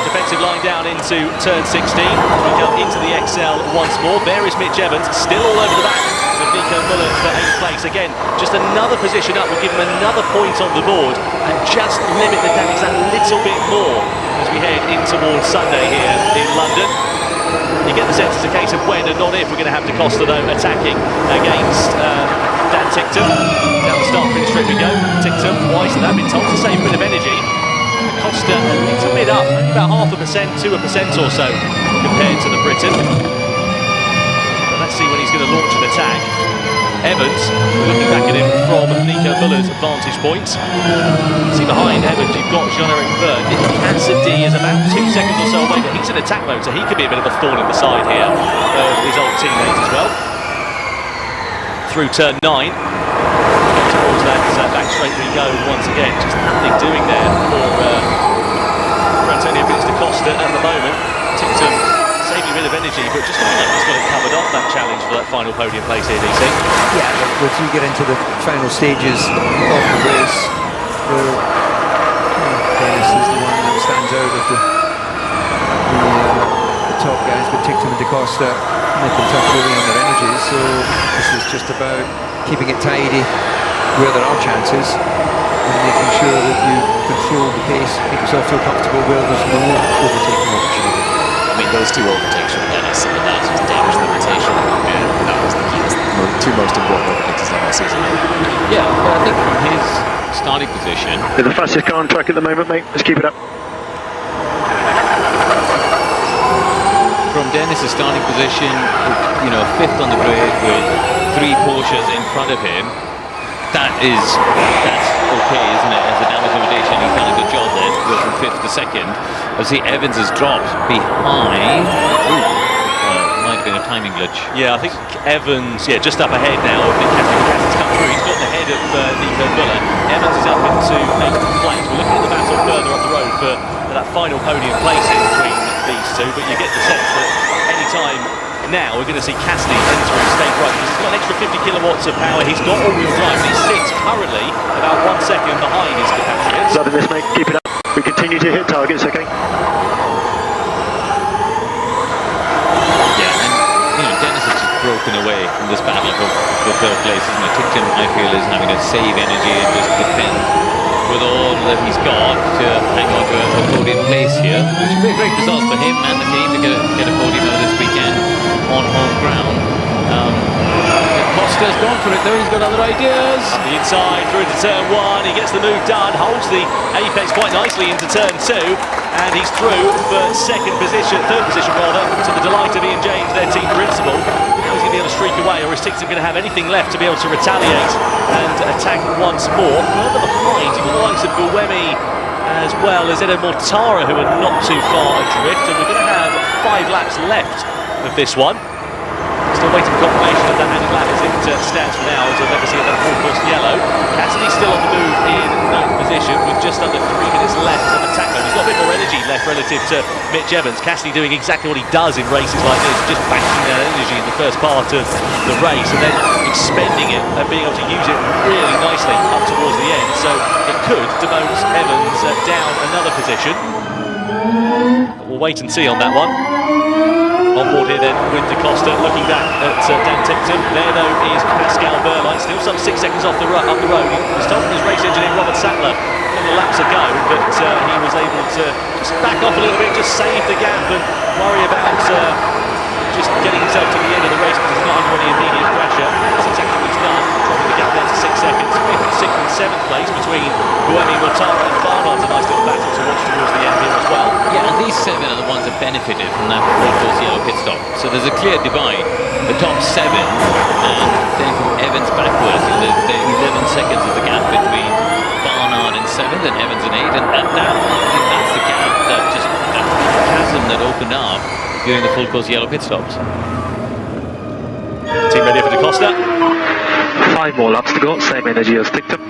defensive line down into turn 16. We come into the XL once more. There is Mitch Evans, still all over the back of Nico Muller for 8th place. Again, just another position up will give him another point on the board and just limit the damage that little bit more as we head in towards Sunday here in London. You get the sense it's a case of when and not if we're going to have Da Costa, though, attacking against Dan Ticktum. Down the start-finish straight we go. Ticktum, Weiss, and that been told to save a bit of energy. Da Costa a little bit up, only about 0.5% to 1% or so compared to the Briton. But let's see when he's going to launch an attack. Evans, looking back at him from Nico Muller's vantage point. See behind Evans, you've got Jean-Eric Verne. Cassidy is about 2 seconds or so away, but he's in attack mode, so he could be a bit of a thorn in the side here of his old teammate as well. Through turn 9. Towards that back straight we go once again. Just nothing doing there for Antonio Felix Da Costa at the moment. Ticktum saving a bit of energy, but just looking like he's got it covered off, that challenge for that final podium place here, DC. Yeah, once you get into the final stages of the race, Dennis is the one that stands out of the top guys, but Ticktum and Da Costa making tough really on their energy, so this is just about keeping it tidy where there are chances and making sure that you control the pace, make yourself feel comfortable where there's no overtaking opportunity. I mean, those two overtakes from Dennis and that just damaged the rotation. And that was the two most important overtakes he's done all season. Yeah, but I think from his starting position... You're the fastest car on track at the moment, mate. Let's keep it up. From Dennis's starting position, you know, 5th on the grid with 3 Porsches in front of him, that's okay, isn't it? As a damage limitation, he's done a good job there to go from 5th to 2nd. I see Evans has dropped behind. Might have been a timing glitch. Yeah, I think Evans, just up ahead now. I think Cassidy's come through. He's got the head of Nico Muller. Evans is up into 8th place. We're looking at the battle further up the road for that final podium placing between these two, but you get the sense that any time now we're going to see Cassidy entering stage right. He's got an extra 50 kilowatts of power. He's got all-wheel drive. He sits currently about 1 second behind his compatriots. Loving this, mate. Keep it up. We continue to hit targets, okay? Yeah, and you know, Dennis has just broken away from this battle for 3rd place, isn't it? Ticktum, I feel, is having to save energy and just defend with all that he's got to hang on to a podium place here, which would be a great result for him and the team to get a podium out this weekend on home ground. Costa's gone for it though, he's got other ideas. Up the inside, through into turn 1, he gets the move done, holds the apex quite nicely into turn 2, and he's through for 3rd position rather, to the delight of Ian James, their team principal. Now he's going to be able to streak away, or is Ticktum going to have anything left to be able to retaliate and attack once more? Further behind, you've got the likes of Buemi as well as Edo Mortara, who are not too far adrift, and we're going to have 5 laps left of this one. Still waiting for confirmation of that added lap as it stands for now, as we'll never see that full-course yellow. Cassidy's still on the move in 9th position with just under 3 minutes left of attack mode. He's got a bit more energy left relative to Mitch Evans. Cassidy doing exactly what he does in races like this, just banking that energy in the first part of the race and then expending it and being able to use it really nicely up towards the end. So it could demote Evans down another position. But we'll wait and see on that one. On board here then with Da Costa, looking back at Dan Ticktum. There though is Pascal Wehrlein, still some 6 seconds off the road. He was told from his race engineer Robert Sattler a couple of laps ago that he was able to just back off a little bit, just save the gap and worry about just getting himself to the end of the race because he's not under any immediate pressure. That's exactly what he's done, dropping the gap down to 6 seconds. 5th, 6th and 7th place between Buemi, Mortara and Barnard's a nice little battle to watch towards the end here as well. Yeah, and these 7 are the ones that benefited from that full-course yellow pit stop. So there's a clear divide. The top 7, and then from Evans backwards, the 11 seconds is the gap between Barnard in 7th and Evans in 8th, and I think that's the gap, that chasm that opened up during the full-course yellow pit stops. Team ready for Da Costa. 5 more laps to go, same energy as Ticktum.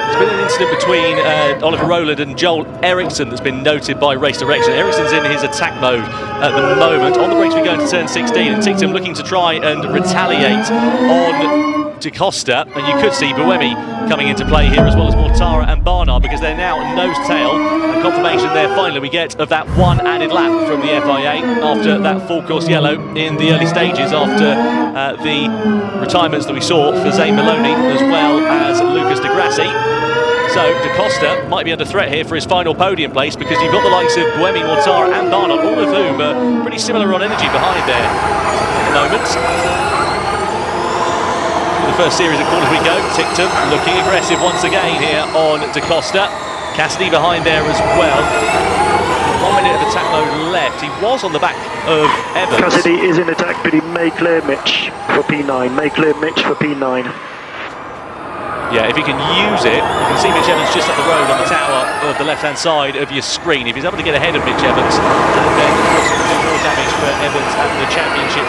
There's been an incident between Oliver Rowland and Joel Eriksson that's been noted by Race Direction. Eriksson's in his attack mode at the moment. On the brakes we go into turn 16, and Ticktum looking to try and retaliate on Da Costa, and you could see Buemi coming into play here, as well as Mortara and Barnard, because they're now nose-tail, and confirmation there finally we get of that one added lap from the FIA after that full-course yellow in the early stages, after the retirements that we saw for Zane Maloney as well as Lucas Di Grassi. So Da Costa might be under threat here for his final podium place, because you've got the likes of Buemi, Mortara and Barnard, all of whom are pretty similar on energy behind there at the moment. The first series of corners we go. Tictum looking aggressive once again here on Da Costa. Cassidy behind there as well. 1 minute of attack mode left. He was on the back of Evans. Cassidy is in attack, but he may clear Mitch for P9. May clear Mitch for P9. Yeah, if he can use it, you can see Mitch Evans just up the road on the tower of the left-hand side of your screen. If he's able to get ahead of Mitch Evans, and then of course do more damage for Evans at the championship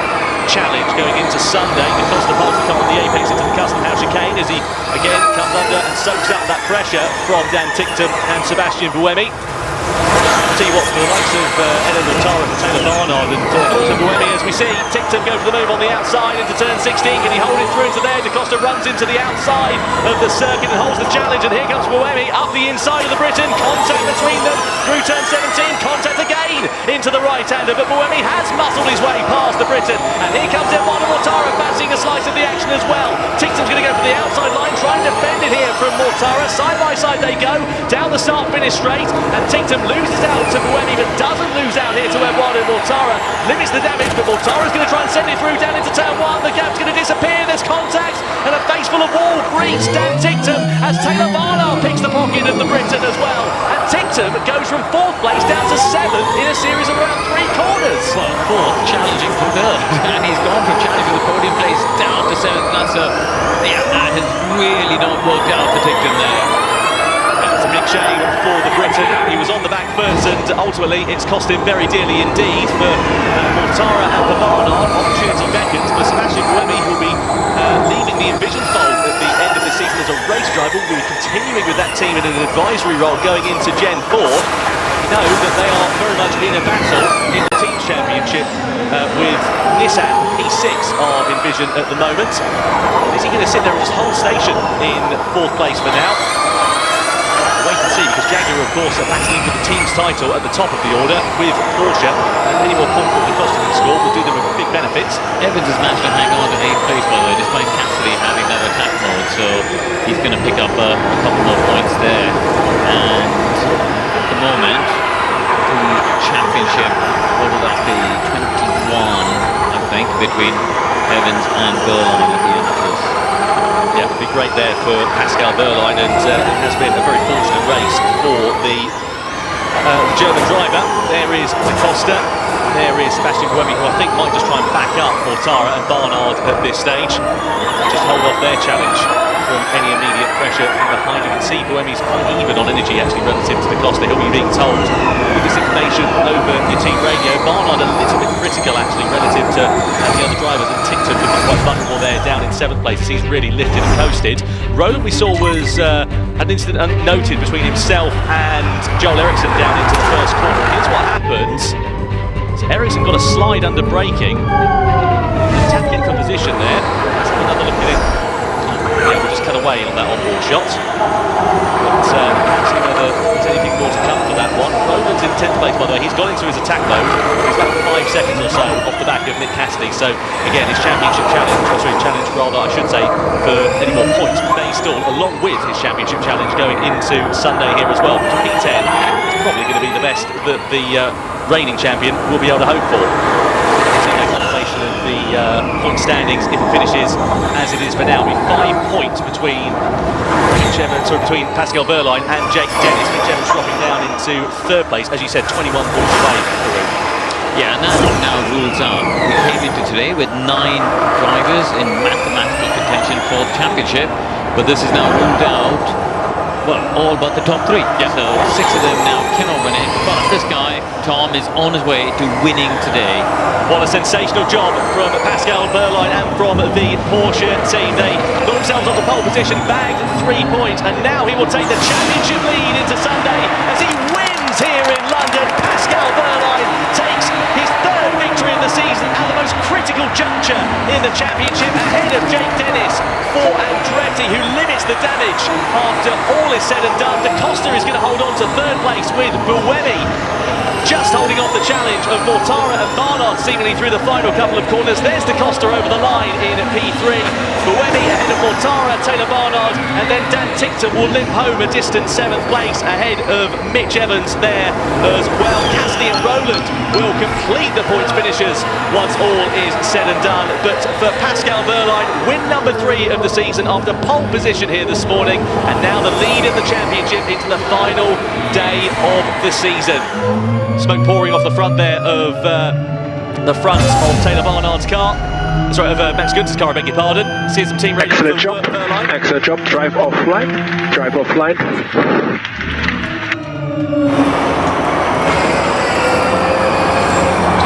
challenge going into Sunday. Da Costa parks the car on the apex into the custom house chicane as he again comes under and soaks up that pressure from Dan Tictum and Sebastian Buemi. I'll tell you what, for the likes of Ellen Mortara and Taylor Barnard and also Buemi, as we see Tictum go for the move on the outside into turn 16. Can he hold it through into there? Da Costa runs into the outside of the circuit and holds the challenge, and here comes Buemi up the inside of the Briton. Contact between them through turn 17. Contact again into the right-hander, but Buemi has muscled his way past the Briton, and here comes Eduardo Mortara fancying a slice of the action as well. Tictum's going to go for the outside line, try and defend it here from Mortara. Side by side they go down the start-finish straight, and Tictum loses out to Buemi, but doesn't lose out here to Eduardo Mortara. Limits the damage, but Mortara's going to try and send it through down into turn 1. The gap's going to disappear. There's contact, and a face full of wall greets Dan Tictum as Taylor Barnard picks the pocket of the Briton as well. And Tictum goes from 4th place down to 7th in a series of around 3 corners. Well, 4th, challenging for 3rd, and he's gone from challenging the podium place down to 7th. That has really not worked out for Tictum there. It's a big shame for the Briton. He was on the back foot, and ultimately it's cost him very dearly indeed. For Mortara and for Barnard, opportunity beckons, but Sebastian Buemi will be leaving the Envision fold at the end of the season as a race driver. We'll be continuing with that team in an advisory role going into Gen 4. You know that they are very much in a battle in the Teams Championship with Nissan. P6 are Envision at the moment. Is he going to sit there and just hold station in 4th place for now? Wait and see, because Jaguar, of course, are battling for the team's title at the top of the order with Porsche, and any more points that the Costa can score will do them with big benefits. Evans has managed to hang on to 8th place, by the way, despite Cassidy having that attack mode, so he's going to pick up a couple more points there. And at the moment, the championship, what will that be? 21, I think, between Evans and Berline at the end of this. Yeah, it'd be great there for Pascal Berline, and it has been a very fortunate race for the German driver. There is Da Costa, there is Sebastian Buemi, who I think might just try and back up Mortara and Barnard at this stage, just hold off their challenge from any immediate pressure from behind. You can see Buemi's quite even on energy actually relative to Da Costa. He'll be being told with this information over your team radio. Barnard a little bit critical actually relative to the other drivers, and Tictum looking quite vulnerable there down in 7th place as he's really lifted and coasted. Roland we saw was an incident unnoted between himself and Joel Eriksson down into the first corner. Here's what happens. So Eriksson got a slide under braking, attacking for position there. Let's have another look at it. Yeah, we'll just cut away on that on-board shot. But see whether there's anything more to come for that one. Roland's in 10th place, by the way. He's got into his attack mode. He's about 5 seconds or so off the back of Nick Cassidy. So again, his championship challenge, I should say, for any more points may stall, along with his championship challenge going into Sunday here as well. P10 is probably going to be the best that the reigning champion will be able to hope for. Of the point standings, if it finishes as it is for now, it'll be 5 points between Pascal Berline and Jake Dennis. Mitch Evans dropping down into 3rd place, as you said, 21 points away. Yeah, and that now rules out. We came into today with 9 drivers in mathematical contention for the championship, but this is now ruled out. Well, all but the top 3. Yeah. So 6 of them now cannot win it. But this guy, Tom, is on his way to winning today. What a sensational job from Pascal Berline and from the Porsche team. They got themselves onto pole position, bagged 3 points, and now he will take the championship lead into Sunday as he wins here in London. Pascal Berline takes his 3rd victory of the season at the most critical juncture in the the championship ahead of Jake Dennis for Andretti, who limits the damage after all is said and done. Da Costa is going to hold on to third place with Buemi, just holding off the challenge of Mortara and Barnard seemingly through the final couple of corners. There's Da Costa over the line in P3. Buemi ahead of Mortara, Taylor Barnard, and then Dan Tickton will limp home a distant 7th place ahead of Mitch Evans there as well. Cassidy and Rowland will complete the points finishers once all is said and done. But for Pascal Wehrlein, win number 3 of the season after pole position here this morning, and now the lead in the championship into the final day of the season. Smoke pouring off the front there of Taylor Barnard's car. Sorry, of Max Gunther's car, I beg your pardon. See some team ready. Excellent job. Excellent job. Drive offline. Drive offline. Just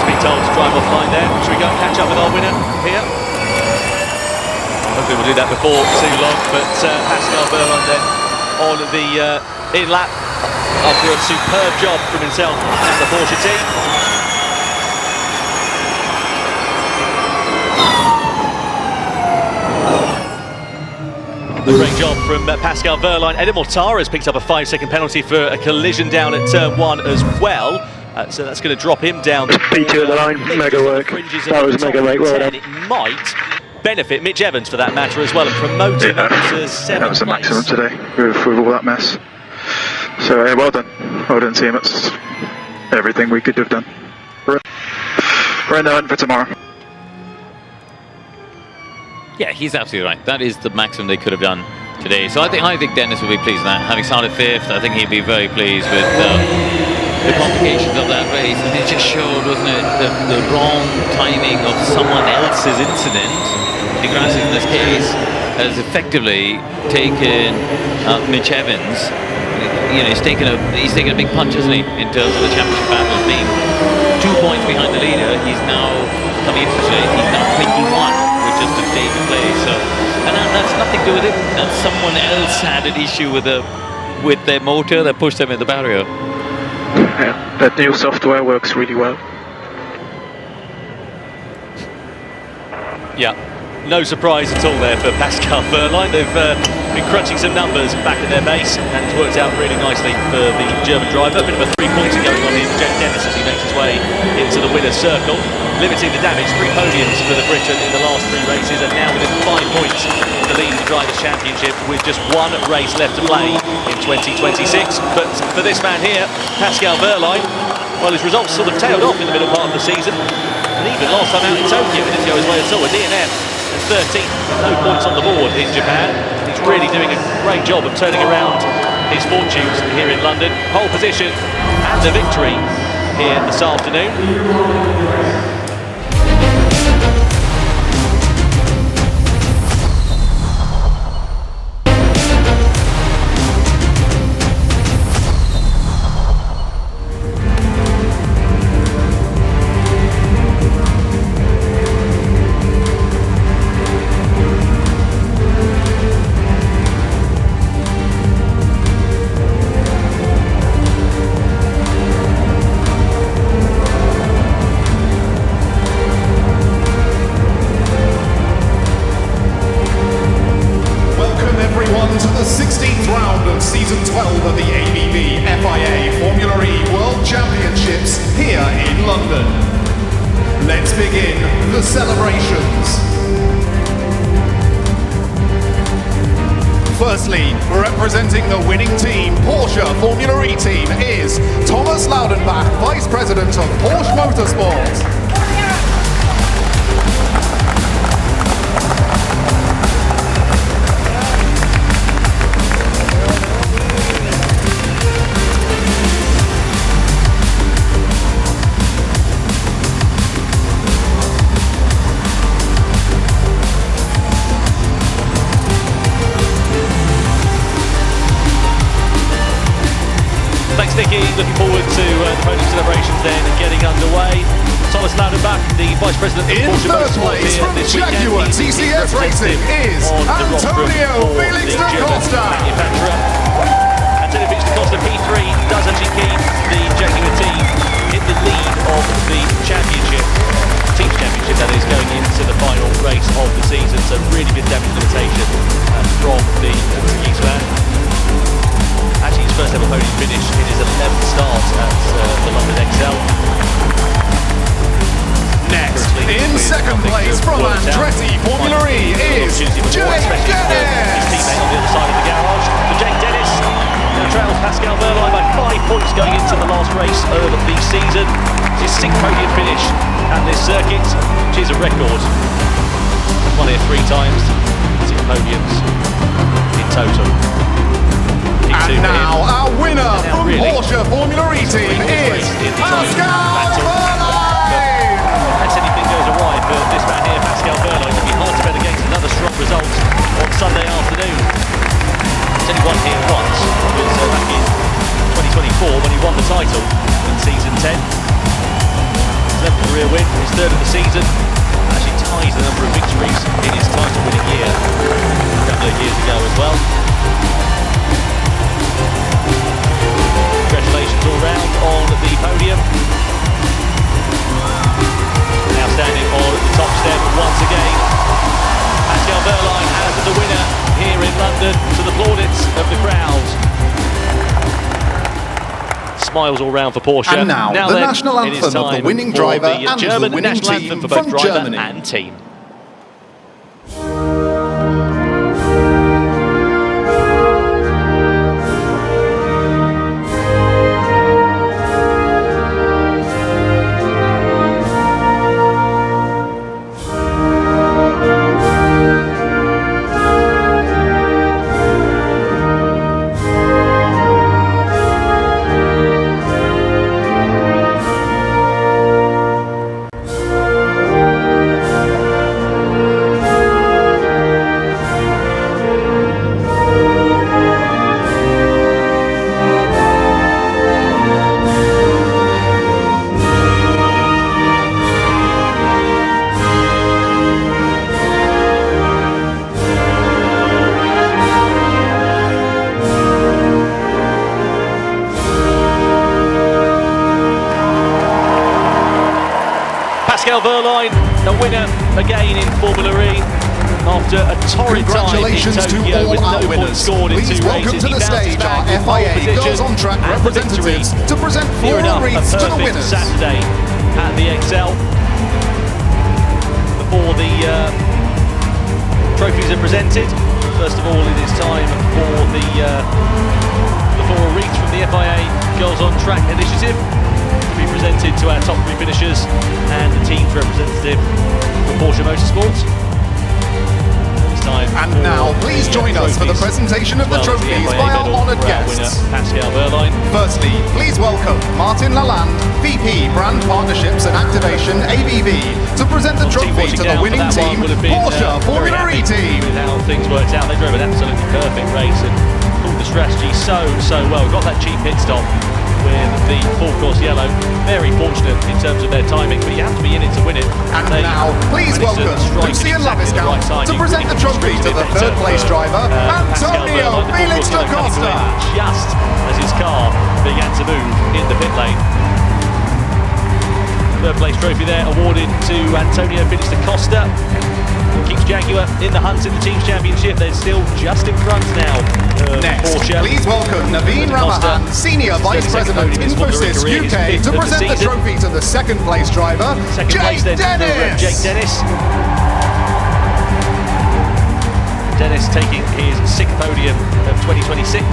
been told to drive offline there. Should we go and catch up with our winner here? Hopefully we'll do that before too long. But Pascal Wehrlein then on the in-lap after a superb job from himself and the Porsche team. A great job from Pascal Wehrlein. Eddie Mortara has picked up a 5-second penalty for a collision down at turn 1 as well. So that's going to drop him down. P2 at the line, mega work. That was mega work, well done. It might benefit Mitch Evans for that matter as well and promote him up to 7th that was the place. maximum today with all that mess. So well done team, it's everything we could have done. We're in the hunt for tomorrow. Yeah, he's absolutely right. That is the maximum they could have done today. So I think Dennis will be pleased with that. Having started 5th, I think he'd be very pleased with the complications of that race. And it just showed, wasn't it, the wrong timing of someone else's incident. DeGrassi, in this case, has effectively taken Mitch Evans. You know, he's taken a big punch, hasn't he, in terms of the championship battle. Being 2 points behind the leader, he's now coming into today. He's now 21, with just a day to play. So, and that's nothing to do with it. And someone else had an issue with their motor that pushed them in the barrier. Yeah, that new software works really well. Yeah, no surprise at all there for Pascal Wehrlein. They've been crunching some numbers back at their base, and it's worked out really nicely for the German driver. A bit of a 3-pointer going on here for Jake Dennis as he makes his way into the winner's circle, limiting the damage. 3 podiums for the Briton in the last 3 races, and now within 5 points of the lead of the Drivers' Championship with just 1 race left to play in 2026. But for this man here, Pascal Wehrlein, well, his results sort of tailed off in the middle part of the season, and even last time out in Tokyo, it didn't go his way at all. A DNF at 13th, no points on the board in Japan. He's really doing a great job of turning around his fortunes here in London. Pole position and a victory here this afternoon. Firstly, representing the winning team, Porsche Formula E team, is Thomas Laudenbach, Vice President of Porsche Motorsport. Nicky, looking forward to the podium celebrations then and getting underway. Thomas Laudenbach, the Vice President of Porsche Motorsport here this weekend. Jaguar TCS Racing is Antonio Felix da Costa. Antonio Felix da Costa, P3, does actually keep the Jaguar team in the lead of the championship. Team championship, that is, going into the final race so really good damage limitation from the Portuguese man. Actually, his first ever podium finish in his 11th start at the London XL. Next, in second place from Andretti Formula E is Jake Dennis. His teammate on the other side of the garage. For Jake Dennis, now trails Pascal Wehrlein by 5 points going into the last race of the season. It's his 6th podium finish at this circuit, which is a record. Won here 3 times, 6 podiums in total. And now our winner from Porsche Formula E team is Pascal Wehrlein. Unless anything goes awry for this man here, Pascal Wehrlein, it'd be hard to bet against another strong result on Sunday afternoon. He's only won here once. It was back in 2024 when he won the title in season 10. His 11th career win, his 3rd of the season. Actually ties the number of victories in his title-winning year a couple of years ago as well. Congratulations all round on the podium. Now standing on the top step once again, Pascal Wehrlein as the winner here in London, to the plaudits of the crowd. Smiles all round for Porsche. And now the then, national anthem of the winning driver and German the winning national team anthem for both from driver Germany. and team. Pascal Wehrlein, the winner again in Formula E. After a torrid time in Tokyo with no points scored in 2 welcome races, to the he bounces stage back our in pole FIA position Girls on Track and the victory. representatives to present Near enough floral a wreaths to the perfect winners. Saturday at the XL. Before the trophies are presented, first of all it is time for the floral wreaths from the FIA Girls on Track initiative to be presented to our top 3 finishers and the team's representative from Porsche Motorsport. And now, please join us for the presentation of the trophies by our honoured guests. Pascal Wehrlein. Firstly, please welcome Martin Lalande, VP Brand Partnerships and Activation ABV, to present the trophy to the winning team, Porsche Formula E team. With how things worked out, they drove an absolutely perfect race and pulled the strategy so well. Got that cheap pit stop with the full course yellow. Very fortunate in terms of their timing, but you have to be in it to win it. And now, please welcome Lucia Laviscount to present the trophy to the 3rd place driver, Antonio Felix da Costa. Just as his car began to move in the pit lane. 3rd place trophy there awarded to Antonio Felix da Costa. Keeps Jaguar in the hunt in the Teams Championship. They're still just in front now. Next, Porsche. please welcome Naveen Ramahan, Senior Vice President Infosys UK, to present the trophy to the 2nd place driver, Jake Dennis. Jake Dennis. Dennis taking his 6th podium of 2026.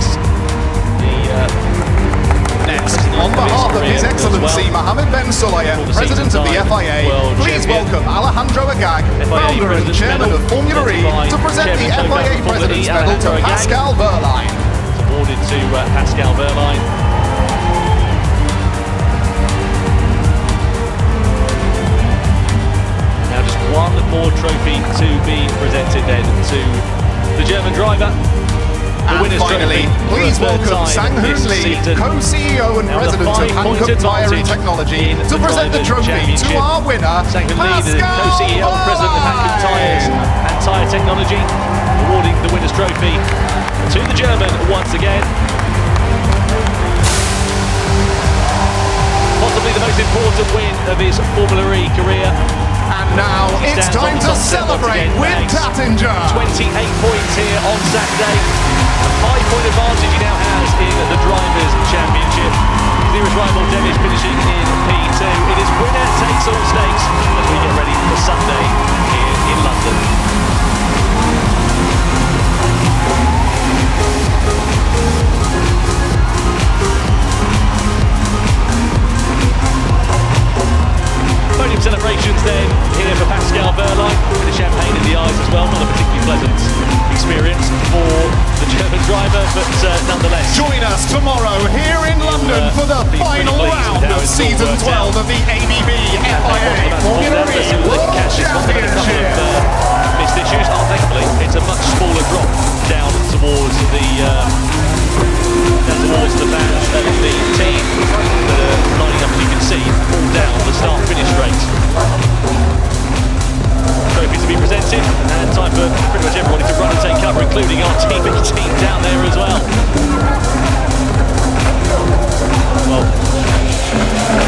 Next, on behalf of His Excellency Mohammed Ben Sulayem, President of the FIA, please welcome Alejandro Agag, founder and chairman of Formula E, to present the FIA President's Medal to Pascal Wehrlein. It's awarded to Pascal Wehrlein. Now just one more trophy to be presented then to the German driver. And finally, please welcome Sang-Hoon Lee, co-CEO and president of Hankook Tire and Technology, to present the trophy to our winner, Sang-Hoon Lee, the co-CEO and president of Hankook Tires and Tire Technology, awarding the winner's trophy to the German once again. Possibly the most important win of his Formula E career. And now it's time to celebrate with passenger. 28 points here on Saturday. A 5-point advantage he now has in the Drivers' Championship. Nearest rival Devish finishing in P2. It is winner takes all stakes as we get ready for Sunday here in London. Podium celebrations then here for Pascal Wehrlein, with the champagne in the eyes as well. Not a particularly pleasant experience for the German driver, but nonetheless. Join us tomorrow here in London for the final round of season 12 of the ABB FIA Formula E World Championship. Missed issues, thankfully it's a much smaller drop down towards the fans and the team that are lining up, as you can see, all down the start-finish straight. Trophy to be presented, and time for pretty much everybody to run and take cover, including our TV team down there as well. Well,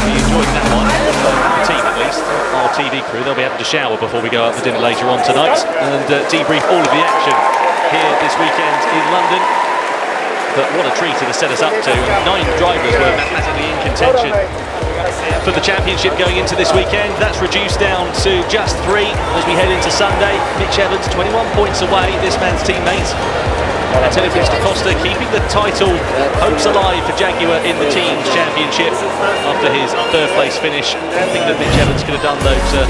we enjoyed that one, the team at least, our TV crew. They'll be having to shower before we go out for dinner later on tonight and debrief all of the action here this weekend in London. But what a treat it has set us up to. 9 drivers were mathematically in contention for the championship going into this weekend. That's reduced down to just 3 as we head into Sunday. Mitch Evans 21 points away, this man's teammate. Antonio Costa keeping the title hopes alive for Jaguar in the team's championship after his third place finish. I think that Mitch Evans could have done though to